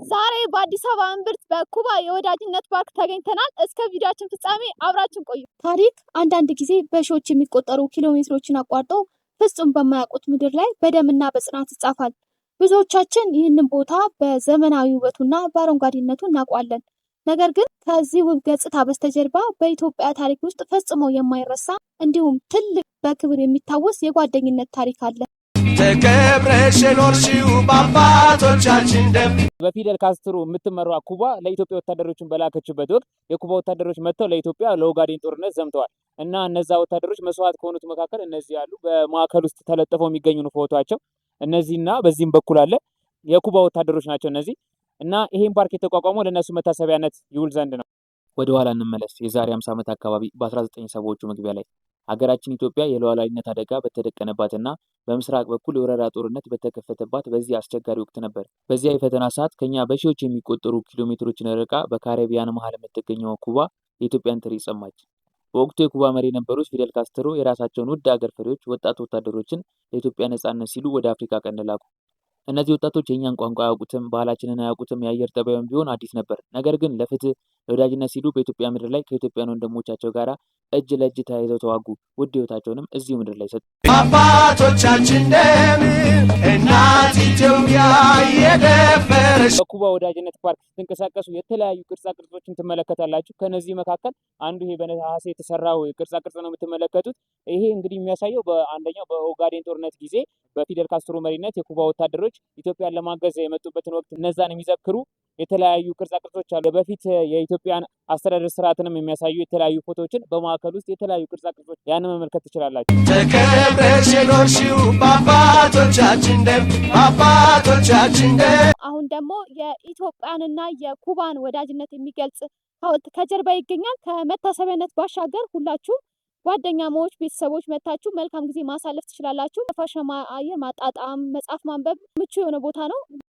ዛሬ በአዲስ አበባ እምብርት በኩባ የወዳጅነት ፓርክ ተገኝተናል። እስከ ቪዲዮአችን ፍጻሜ አብራችን ቆዩ። ታሪክ አንዳንድ ጊዜ በሺዎች የሚቆጠሩ ኪሎ ሜትሮችን አቋርጦ ፍጹም በማያውቁት ምድር ላይ በደምና በጽናት ይጻፋል። ብዙዎቻችን ይህንን ቦታ በዘመናዊ ውበቱና በአረንጓዴነቱ እናውቀዋለን። ነገር ግን ከዚህ ውብ ገጽታ በስተጀርባ በኢትዮጵያ ታሪክ ውስጥ ፈጽሞ የማይረሳ እንዲሁም ትልቅ በክብር የሚታወስ የጓደኝነት ታሪክ አለ። ተከብረሽ ኖርሽው በአባቶቻችን ደም። በፊደል ካስትሮ የምትመራው ኩባ ለኢትዮጵያ ወታደሮችን በላከችበት ወቅት የኩባ ወታደሮች መጥተው ለኢትዮጵያ ለኦጋዴን ጦርነት ዘምተዋል እና እነዛ ወታደሮች መስዋዕት ከሆኑት መካከል እነዚህ ያሉ በማዕከል ውስጥ ተለጥፈው የሚገኙ ነው ፎቶአቸው። እነዚህና በዚህም በኩል አለ የኩባ ወታደሮች ናቸው እነዚህ እና ይሄን ፓርክ የተቋቋመው ለነሱ መታሰቢያነት ይውል ዘንድ ነው። ወደ ኋላ እንመለስ። የዛሬ 50 ዓመት አካባቢ በ1970ዎቹ መግቢያ ላይ ሀገራችን ኢትዮጵያ የሉዓላዊነት አደጋ በተደቀነባትና በምስራቅ በኩል የወረራ ጦርነት በተከፈተባት በዚህ አስቸጋሪ ወቅት ነበር። በዚያ የፈተና ሰዓት ከኛ በሺዎች የሚቆጠሩ ኪሎ ሜትሮችን ርቃ በካሪቢያን መሀል የምትገኘው ኩባ የኢትዮጵያን ትርኢት ሰማች። በወቅቱ የኩባ መሪ የነበሩት ፊደል ካስትሮ የራሳቸውን ውድ ሀገር ፈሪዎች ወጣት ወታደሮችን ለኢትዮጵያ ነጻነት ሲሉ ወደ አፍሪካ ቀንድ ላኩ። እነዚህ ወጣቶች የእኛን ቋንቋ አያውቁትም፣ ባህላችንን አያውቁትም፣ የአየር ጠባዩን ቢሆን አዲስ ነበር። ነገር ግን ለፍትህ ለወዳጅነት ሲሉ በኢትዮጵያ ምድር ላይ ከኢትዮጵያን ወንድሞቻቸው ጋር እጅ ለእጅ ተያይዘው ተዋጉ። ውድ ህይወታቸውንም እዚሁ ምድር ላይ ሰጡ። አባቶቻችን ደም እናት ኢትዮጵያ የደፈረች። በኩባ ወዳጅነት ፓርክ ስትንቀሳቀሱ የተለያዩ ቅርጻ ቅርጾችን ትመለከታላችሁ። ከነዚህ መካከል አንዱ ይሄ በነሐስ የተሰራው ቅርጻ ቅርጽ ነው የምትመለከቱት። ይሄ እንግዲህ የሚያሳየው በአንደኛው በኦጋዴን ጦርነት ጊዜ በፊደል ካስትሮ መሪነት የኩባ ወታደሮች ኢትዮጵያን ለማገዝ የመጡበትን ወቅት እነዛን የሚዘክሩ የተለያዩ ቅርጻ ቅርጾች አሉ። በፊት የኢትዮጵያን አስተዳደር ስርዓትንም የሚያሳዩ የተለያዩ ፎቶዎችን በማዕከል ውስጥ የተለያዩ ቅርጻ ቅርጾች ያን መመልከት ትችላላችሁ። ተከብረሽ ኖርሽው በአባቶቻችን ደም በአባቶቻችን ደም። አሁን ደግሞ የኢትዮጵያንና የኩባን ወዳጅነት የሚገልጽ ሐውልት ከጀርባ ይገኛል። ከመታሰቢያነት ባሻገር ሁላችሁ ጓደኛሞች፣ ቤተሰቦች መታችሁ መልካም ጊዜ ማሳለፍ ትችላላችሁ። ነፋሻማ አየር ማጣጣም፣ መጽሐፍ ማንበብ ምቹ የሆነ ቦታ ነው።